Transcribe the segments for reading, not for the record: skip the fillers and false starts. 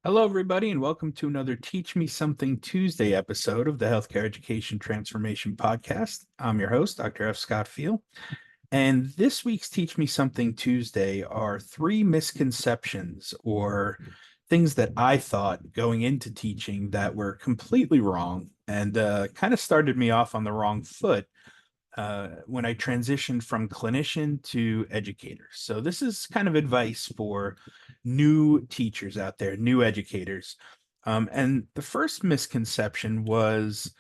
Hello, everybody, and welcome to another Teach Me Something Tuesday episode of the Healthcare Education Transformation Podcast. I'm your host, Dr. F. Scott Feil, and this week's Teach Me Something Tuesday are three misconceptions or things that I thought going into teaching that were completely wrong and kind of started me off on the wrong foot when I transitioned from clinician to educator. So, this is kind of advice for new teachers out there, new educators. And the first misconception was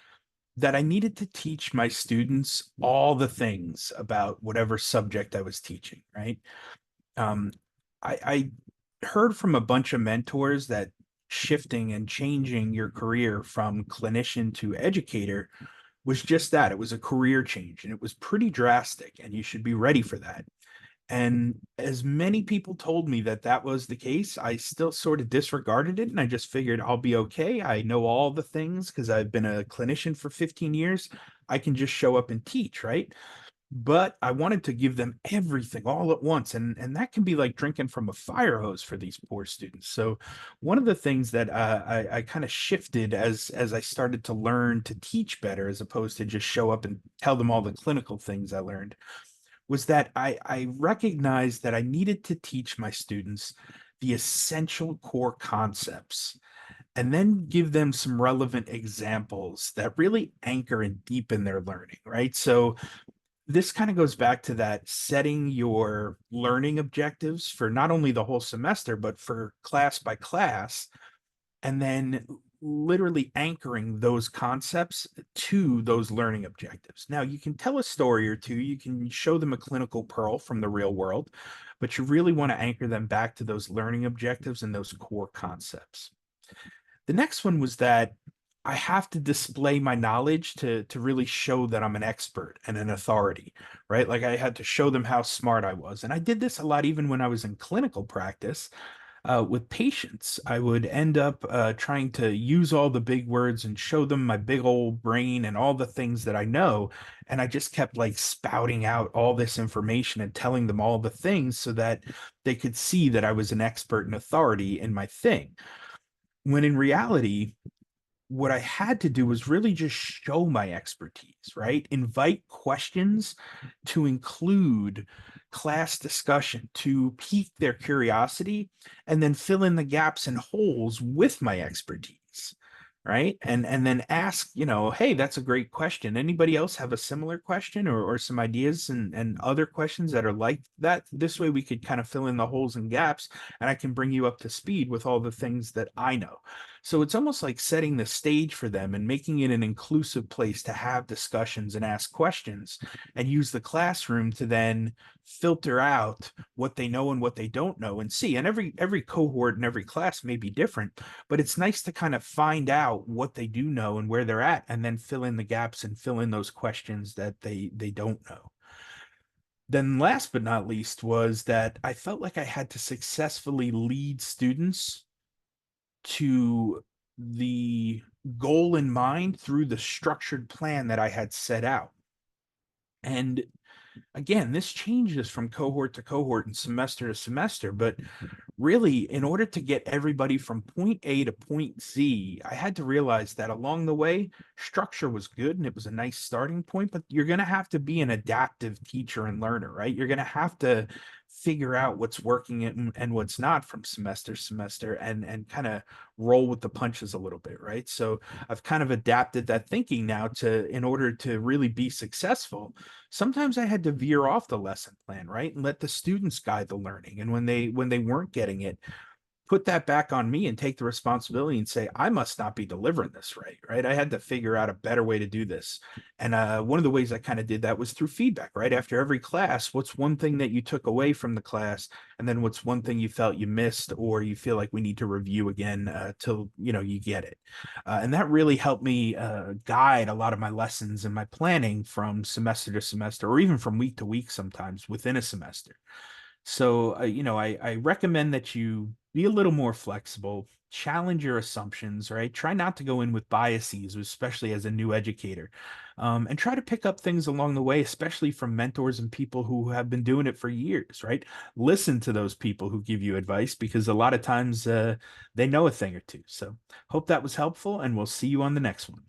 that I needed to teach my students all the things about whatever subject I was teaching, right? Um, I heard from a bunch of mentors that shifting and changing your career from clinician to educator was just that. It was a career change and it was pretty drastic, and you should be ready for that. And as many people told me that that was the case, I still sort of disregarded it. And I just figured I'll be okay. I know all the things because I've been a clinician for 15 years. I can just show up and teach, right? But I wanted to give them everything all at once, and that can be like drinking from a fire hose for these poor students. So one of the things that I kind of shifted as I started to learn to teach better, as opposed to just show up and tell them all the clinical things I learned, was that I recognized that I needed to teach my students the essential core concepts and then give them some relevant examples that really anchor and deepen their learning, right? So this kind of goes back to that setting your learning objectives for not only the whole semester, but for class by class, and then literally anchoring those concepts to those learning objectives. Now, you can tell a story or two, you can show them a clinical pearl from the real world, but you really want to anchor them back to those learning objectives and those core concepts. The next one was that I have to display my knowledge to really show that I'm an expert and an authority, right? Like I had to show them how smart I was. And I did this a lot even when I was in clinical practice with patients. I would end up trying to use all the big words and show them my big old brain and all the things that I know. And I just kept like spouting out all this information and telling them all the things so that they could see that I was an expert and authority in my thing. When in reality, what I had to do was really just show my expertise, right? Invite questions to include class discussion to pique their curiosity and then fill in the gaps and holes with my expertise, right? And then ask, hey, that's a great question. Anybody else have a similar question or some ideas and other questions that are like that? This way we could kind of fill in the holes and gaps, and I can bring you up to speed with all the things that I know. So it's almost like setting the stage for them and making it an inclusive place to have discussions and ask questions and use the classroom to then filter out what they know and what they don't know and see. And every cohort and every class may be different, but it's nice to kind of find out what they do know and where they're at and then fill in the gaps and fill in those questions that they don't know. Then last but not least was that I felt like I had to successfully lead students to the goal in mind through the structured plan that I had set out. And again, this changes from cohort to cohort and semester to semester, but really, in order to get everybody from point A to point Z, I had to realize that along the way, structure was good and it was a nice starting point, but you're going to have to be an adaptive teacher and learner, right? You're going to have to figure out what's working and what's not from semester to semester and kind of roll with the punches a little bit, right? So I've kind of adapted that thinking now to in order to really be successful. Sometimes I had to veer off the lesson plan, right? And let the students guide the learning. And when they weren't getting it, put that back on me and take the responsibility and say, I must not be delivering this right, right? I had to figure out a better way to do this. And one of the ways I kind of did that was through feedback, right? After every class, what's one thing that you took away from the class? And then what's one thing you felt you missed or you feel like we need to review again till, you get it. And that really helped me guide a lot of my lessons and my planning from semester to semester, or even from week to week sometimes within a semester. So, I recommend that you Be a little more flexible, challenge your assumptions, right? Try not to go in with biases, especially as a new educator. And try to pick up things along the way, especially from mentors and people who have been doing it for years, right? Listen to those people who give you advice because a lot of times they know a thing or two. So, hope that was helpful, and we'll see you on the next one.